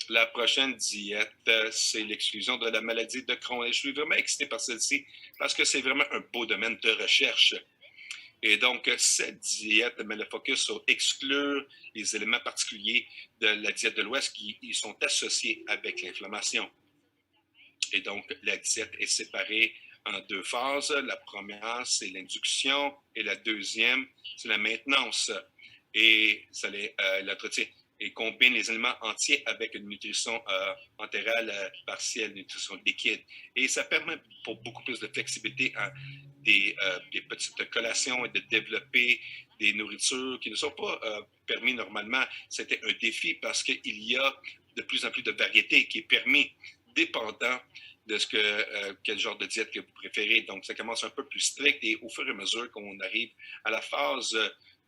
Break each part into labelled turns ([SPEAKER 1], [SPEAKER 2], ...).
[SPEAKER 1] La prochaine diète, c'est l'exclusion de la maladie de Crohn. Et je suis vraiment excité par celle-ci parce que c'est vraiment un beau domaine de recherche. Et donc, cette diète met le focus sur exclure les éléments particuliers de la diète de l'Ouest qui sont associés avec l'inflammation. Et donc, la diète est séparée en deux phases. La première, c'est l'induction et la deuxième, c'est la maintenance. Et ça l'entretien et combine les aliments entiers avec une nutrition entérale partielle, nutrition liquide. Et ça permet pour beaucoup plus de flexibilité à des petites collations et de développer des nourritures qui ne sont pas permis normalement. C'était un défi parce qu'il y a de plus en plus de variétés qui est permis dépendant de quel genre de diète que vous préférez. Donc, ça commence un peu plus strict et au fur et à mesure qu'on arrive à la phase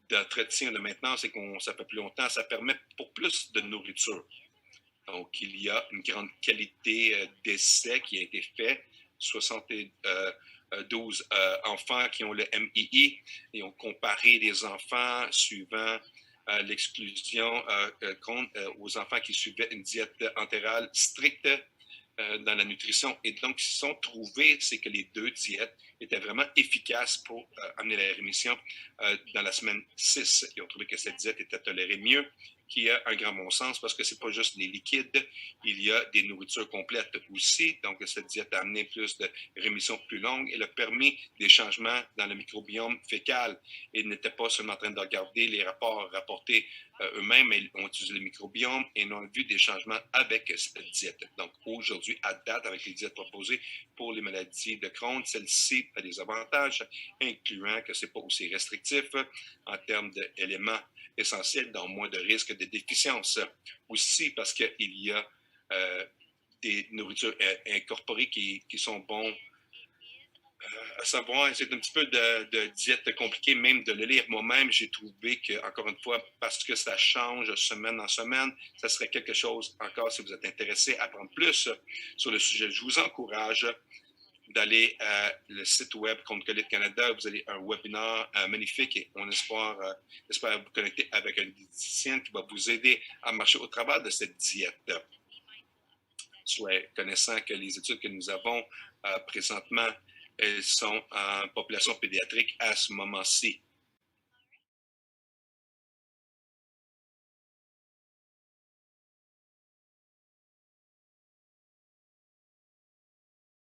[SPEAKER 1] d'entretien de maintenance et qu'on ça fait plus longtemps, ça permet pour plus de nourriture. Donc, il y a une grande qualité d'essai qui a été fait. 72 enfants qui ont le MII et ont comparé les enfants suivant l'exclusion aux enfants qui suivaient une diète entérale stricte dans la nutrition. Et donc, ce qu'ils ont trouvé, c'est que les deux diètes étaient vraiment efficaces pour amener la rémission dans la semaine 6. Ils ont trouvé que cette diète était tolérée mieux, qui a un grand bon sens parce que c'est pas juste les liquides, il y a des nourritures complètes aussi. Donc, cette diète a amené plus de rémissions plus longues. Elle a permis des changements dans le microbiome fécal. Ils n'étaient pas seulement en train de regarder les rapports rapportés eux-mêmes, mais ils ont utilisé le microbiome et ils ont vu des changements avec cette diète. Donc, aujourd'hui, à date, avec les diètes proposées pour les maladies de Crohn, celle-ci a des avantages, incluant que c'est pas aussi restrictif en termes d'éléments essentiels, donc moins de risques de déficience. Aussi parce qu'il y a des nourritures incorporées qui sont bons à savoir, c'est un petit peu de diète compliquée, même de le lire. Moi-même, j'ai trouvé que, encore une fois, parce que ça change semaine en semaine, ça serait quelque chose, encore, si vous êtes intéressé à apprendre plus sur le sujet. Je vous encourage d'aller à le site web Contre Colite Canada. Vous avez un webinaire magnifique et on espère vous connecter avec un diététicien qui va vous aider à marcher au travers de cette diète. Soit connaissant que les études que nous avons présentement, elles sont en population pédiatrique à ce moment-ci.